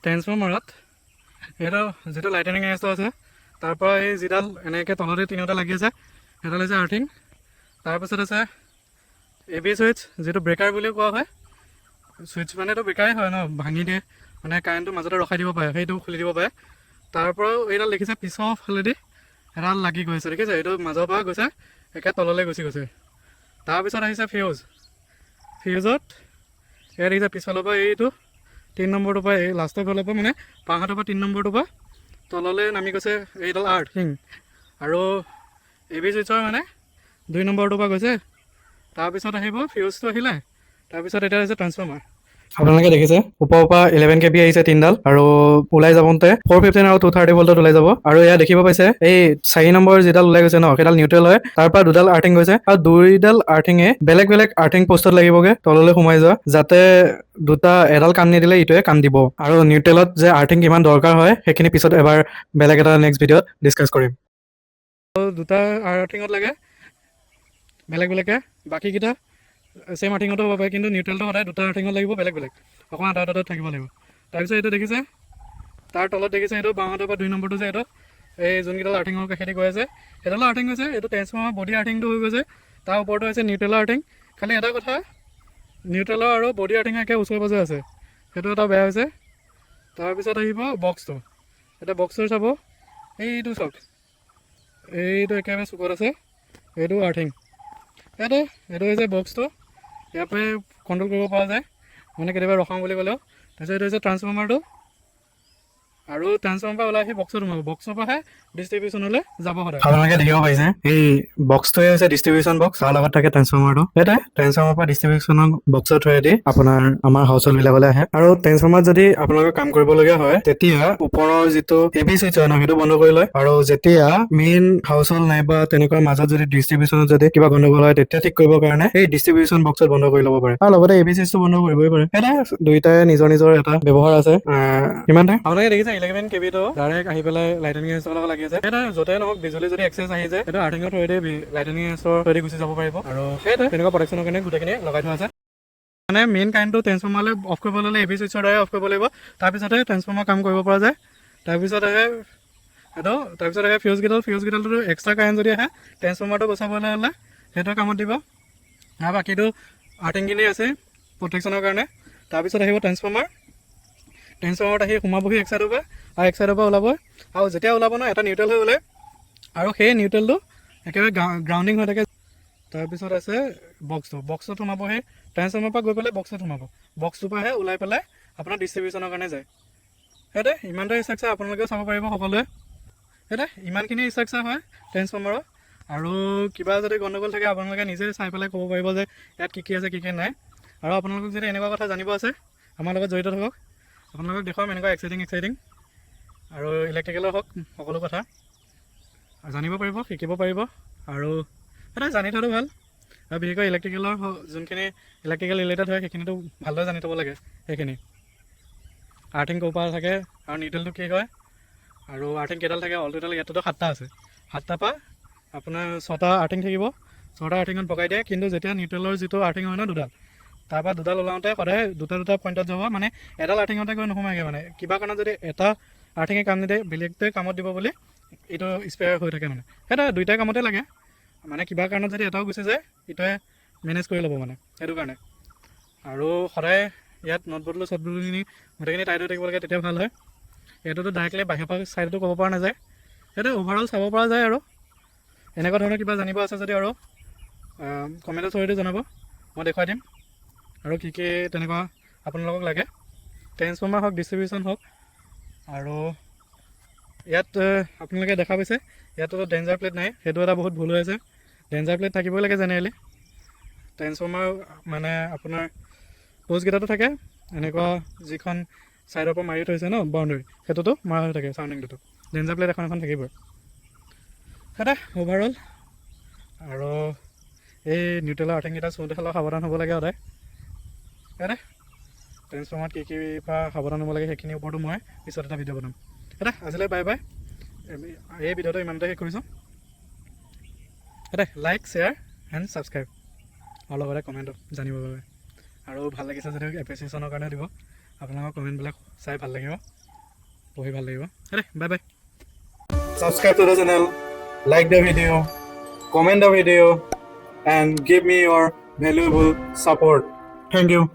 ট্ৰেন্সফৰ্মাৰত এইটো যিটো লাইটেনিং এজটো আছে তাৰ পৰা এই যিডাল এনেকৈ তলতে তিনিওটা লাগি আছে সেইডাল হৈছে আৰ্থিং। তাৰপিছত আছে এ বি চুইচ, যিটো ব্ৰেকাৰ বুলিও কোৱা হয়। চুইচ মানেতো ব্ৰেকাৰেই হয় ন, ভাঙি দিয়ে মানে কাৰেণ্টটো মাজতে ৰখাই দিব পাৰে, সেইটো খুলি দিব পাৰে। তাৰপৰাও এইডাল দেখিছে পিছৰ ফালেদি এডাল লাগি গৈছে, দেখিছে এইটো মাজৰ পৰা গৈছে একে তললৈ গুচি গৈছে। তাৰপিছত আহিছে ফিউজত এয়া দেখিছে পিছফালৰ পৰা এইটো 3 নম্বৰটোৰ পৰা এই লাষ্টৰ ফালৰ পৰা মানে পাহাৰটোৰ পৰা 3 নম্বৰটোৰ পৰা তললৈ নামি গৈছে এইডাল আৰ্থিং। আৰু এ বি চুইচৰ মানে 2 নম্বৰটোৰ পৰা গৈছে। তাৰপিছত আহিব ফিউজটো আহিলে, তাৰপিছত এতিয়া হৈছে ট্ৰান্সফৰ্মাৰ। আপোনালোকে দেখিছে ওপৰৰ পৰা 11 kV আহিছে তিনডাল, আৰু ওলাই যাবতে 415 আৰু 230 ভল্টত ওলাই যাব। আৰু এয়া দেখিব পাইছে এই 4 নম্বৰ যিডাল ওলাই গৈছে ন, সেইডাল নিউট্ৰেল হয়। তাৰ পৰা দুডাল আৰ্থিং গৈছে, আৰু দুইডাল আৰ্থিঙে বেলেগ বেলেগ আৰ্থিং পোষ্টত লাগিবগে তললৈ সোমাই যোৱা, যাতে এডাল কাম নিদিলে ইটোৱে কাম দিব। আৰু নিউট্ৰেলত যে আৰ্থিং কিমান দৰকাৰ হয় সেইখিনি পিছত এবাৰ বেলেগ এটা নেক্সট ভিডিঅ'ত ডিছকাছ কৰিম। দুটা আৰ্থিঙত লাগে বেলেগ বেলেগকৈ, বাকীকেইটা চেম আৰ্থিঙতো হ'ব পাৰে, কিন্তু নিউট্ৰেলটো সদায় দুটা আৰ্থিঙত লাগিব বেলেগ বেলেগ, অকণমান আঁতৰত থাকিব লাগিব। তাৰপিছত এইটো দেখিছে তাৰ তলত দেখিছে এইটো বাওঁহাতৰ পৰা 2 নম্বৰটো যে এইটো এই যোনকেইডাল আৰ্থিঙৰ কাষেদি গৈ আছে সেইডালো আৰ্থিং হৈছে। এইটো ট্ৰেন্সফৰ্মাৰ বডি আৰ্থিংটো হৈ গৈছে, তাৰ ওপৰতো হৈছে নিউট্ৰেলৰ আৰ্থিং। খালি এটা কথা, নিউট্ৰেলৰ আৰু বডি আৰ্থিং একে ওচৰে পাজৰে আছে, সেইটো এটা বেয়া হৈছে। তাৰপিছত আহিব বক্সটো। এতিয়া বক্সটো চাব, এইটো চাওক, এইটো একেবাৰে চুকত আছে, এইটো আৰ্থিং। এইটো হৈছে বক্সটো, ইয়াৰ পৰাই কণ্ট্ৰল কৰিব পৰা যায় মানে কেতিয়াবা ৰখাওঁ বুলি ক'লেও। তাৰপিছত এইটো হৈছে ট্ৰান্সফৰ্মাৰটো, আৰু ট্ৰান্সফৰ্মাৰ পৰা ওলাই আহি বক্সত সোমাব, বক্সৰ পৰাহে ডিষ্ট্ৰিবিউশ্যনলৈ যাব সদায়। আপোনালোকে দেখিব পাৰিছে এই বক্সটোৱে হৈছে ডিষ্ট্ৰিবিউশ্যন বক্স, তাৰ লগত থাকে ট্ৰান্সফৰ্মাৰটো। সেইটোৱে ট্ৰান্সফৰ্মাৰ পৰা ডিষ্ট্ৰিবিউশ্যনৰ বক্সৰ থ্ৰুৱেদি আমাৰ হাউচ হোল্ড বিলাকলৈ আহে। আৰু ট্ৰান্সফৰ্মাৰত যদি আপোনালোকে কাম কৰিবলগীয়া হয় তেতিয়া ওপৰৰ যিটো এ বি চুইচ হয় ন, সেইটো বন্ধ কৰি লয়। আৰু যেতিয়া মেইন হাউচ হোল্ড নাইবা তেনেকুৱা মাজত যদি ডিষ্ট্ৰিবিউশ্যনত যদি কিবা গণ্ডগোল হয় তেতিয়া ঠিক কৰিবৰ কাৰণে এই ডিষ্ট্ৰিবিউশ্যন বক্সত বন্ধ কৰি ল'ব পাৰে, আৰু লগতে এ বি চুইচটো বন্ধ কৰিবই পাৰে। সেইটোৱে দুইটাই নিজৰ নিজৰ এটা ব্যৱহাৰ আছে। ইমানতে আপোনালোকে দেখিছে 11 kV টো ডাইৰেক্ট আহি পেলাই লাইটেনিং এজৰ লগত লাগি আছে। সেইটো য'তে নহওক বিজুলী যদি এক্সেছ আহি যায় সেইটো আৰ্থিঙৰ থ্ৰুৱেদি লাইটেনিং এজৰ থ্ৰুৱেদি গুচি যাব পাৰিব। আৰু সেইটো তেনেকুৱা প্ৰটেকশ্যনৰ কাৰণে গোটেইখিনি লগাই থোৱা আছে। মানে মেইন কাৰেণ্টটো ট্ৰেন্সফৰ্মাৰলৈ অফ কৰিব ল'লে এ বি চুইচৰ দ্বাৰাই অফ কৰিব লাগিব, তাৰপিছতে ট্ৰেন্সফৰ্মাৰ কাম কৰিব পৰা যায়। তাৰপিছত আহে ফিউজকেইডালটো এক্সট্ৰা কাৰেণ্ট যদি আহে ট্ৰেন্সফৰ্মাৰটো বচাবলৈ হ'লে সেইটো কামত দিব, আৰু বাকীটো আৰ্থিংখিনি আছে প্ৰটেকশ্যনৰ কাৰণে। তাৰপিছত আহিব ট্ৰেন্সফৰ্মাৰত আহি সোমাবহি এক চাইডৰ পৰা, আৰু এক চাইডৰ পৰা ওলাব। আৰু যেতিয়া ওলাব ন, এটা নিউট্ৰেল হৈ গ'লে আৰু সেই নিউট্ৰেলটো একেবাৰে গ্ৰাউণ্ডিং হৈ থাকে। তাৰপিছত আছে বক্সটোত সোমাব, সেই ট্ৰেন্সফৰ্মাৰৰ পৰা গৈ পেলাই বক্সটোত সোমাব, বক্সটোৰ পৰাহে ওলাই পেলাই আপোনাৰ ডিষ্ট্ৰিবিউশ্যনৰ কাৰণে যায়। সেইটোৱে ইমানটোৱে ষ্ট্ৰাকচাৰ আপোনালোকেও চাব পাৰিব সকলোৱে। সেইটোৱে ইমানখিনি ষ্ট্ৰাকচাৰ হয় ট্ৰেন্সফৰ্মাৰৰ। আৰু কিবা যদি গণ্ডগোল থাকে আপোনালোকে নিজে চাই পেলাই ক'ব পাৰিব যে ইয়াত কি কি আছে কি কি নাই। আৰু আপোনালোকক যদি এনেকুৱা কথা জানিব আছে আমাৰ লগত জড়িত থাকক, আপোনালোকক দেখুৱাম এনেকুৱা এক্সাইটিং আৰু ইলেক্ট্ৰিকেলৰ হওক সকলো কথা জানিব পাৰিব, শিকিব পাৰিব। আৰু এটা জানি থোৱাটো ভাল, আৰু বিশেষকৈ ইলেক্ট্ৰিকেলৰ যোনখিনি ইলেক্ট্ৰিকেল ৰিলেটেড হয় সেইখিনিতো ভালদৰে জানি থ'ব লাগে। সেইখিনি আৰ্থিং ক'ৰ পৰা থাকে আৰু নিউট্ৰেলটো কি হয়, আৰু আৰ্থিং কেইডাল থাকে। অল টোটেল ইয়াততো 7টা আছে, 7টাৰ পৰা আপোনাৰ 6টা আৰ্থিং থাকিব, 6টা আৰ্থিঙত পকাই দিয়ে। কিন্তু যেতিয়া নিউট্ৰেলৰ যিটো আৰ্থিং হয় ন দুডাল, তাৰপৰা দুডাল ওলাওঁতে সদায় দুটা পইণ্টত যাব, মানে এডাল আৰ্থিঙতে গৈ নোসোমায়গৈ। মানে কিবা কাৰণত যদি এটা আৰ্থিঙে কাম নিদিয়ে বেলেগটোৱে কামত দিব বুলি এইটো স্পেয়াৰ হৈ থাকে। মানে সেইটো দুইটাই কামতে লাগে, মানে কিবা কাৰণত যদি এটাও গুচি যায় ইটোৱে মেনেজ কৰি ল'ব, মানে সেইটো কাৰণে। আৰু সদায় ইয়াত নট বদলো গোটেইখিনি টাইট হৈ থাকিব লাগে, তেতিয়া ভাল হয়। এইটোতো ডাইৰেক্টলি বাহিৰৰ পৰা ছাইডতো ক'ব পৰা নাযায়, সেইটো অভাৰঅল চাব পৰা যায়। আৰু এনেকুৱা ধৰণৰ কিবা জানিব আছে যদি আৰু কমেণ্টৰ থ্ৰুৱেদি জনাব, মই দেখুৱাই দিম। আৰু কি কি তেনেকুৱা আপোনালোকক লাগে, ট্ৰেন্সফৰ্মাৰ হওক ডিষ্ট্ৰিবিউশ্যন হওক। আৰু ইয়াত আপোনালোকে দেখা পাইছে ইয়াততো ডেঞ্জাৰ প্লেট নাই, সেইটো এটা বহুত ভুল হৈ আছে। ডেঞ্জাৰ প্লেট থাকিবই লাগে জেনেৰেলি। ট্ৰেন্সফৰ্মাৰ মানে আপোনাৰ প'ষ্টকেইটাতো থাকে এনেকুৱা, যিখন ছাইডৰ পৰা মাৰি থৈছে ন বাউণ্ডেৰী, সেইটোতো মাৰা হৈ থাকে চাউণ্ডিংটোতো। ডেঞ্জাৰ প্লেট এখন থাকিবই। সেইটোৱে অভাৰঅল। আৰু এই নিউট্ৰেলৰ আৰ্থিংকেইটা চুওঁতে হ'লেও সাৱধান হ'ব লাগে সদায়। সেইটোৱে ট্ৰেন্সফৰ্মাৰত কি কি পৰা সাৱধান হ'ব লাগে সেইখিনিৰ ওপৰতো মই পিছত এটা ভিডিঅ' বনাম। সেইটোৱে আজিলৈ বাই বাই। এই ভিডিঅ'টো ইমানতে শেষ কৰিছোঁ। সেইটোৱে লাইক, শ্বেয়াৰ এণ্ড ছাবস্ক্ৰাইব, আৰু লগতে কমেণ্টত জানিবৰ বাবে। আৰু ভাল লাগিছে যদি এপ্ৰিচিয়েশ্যনৰ কাৰণে দিব। আপোনালোকৰ কমেণ্টবিলাক চাই ভাল লাগিব, পঢ়ি ভাল লাগিব। হেৰে bye bye. Subscribe to the channel, like the video, comment the video, and give me your valuable support. Thank you.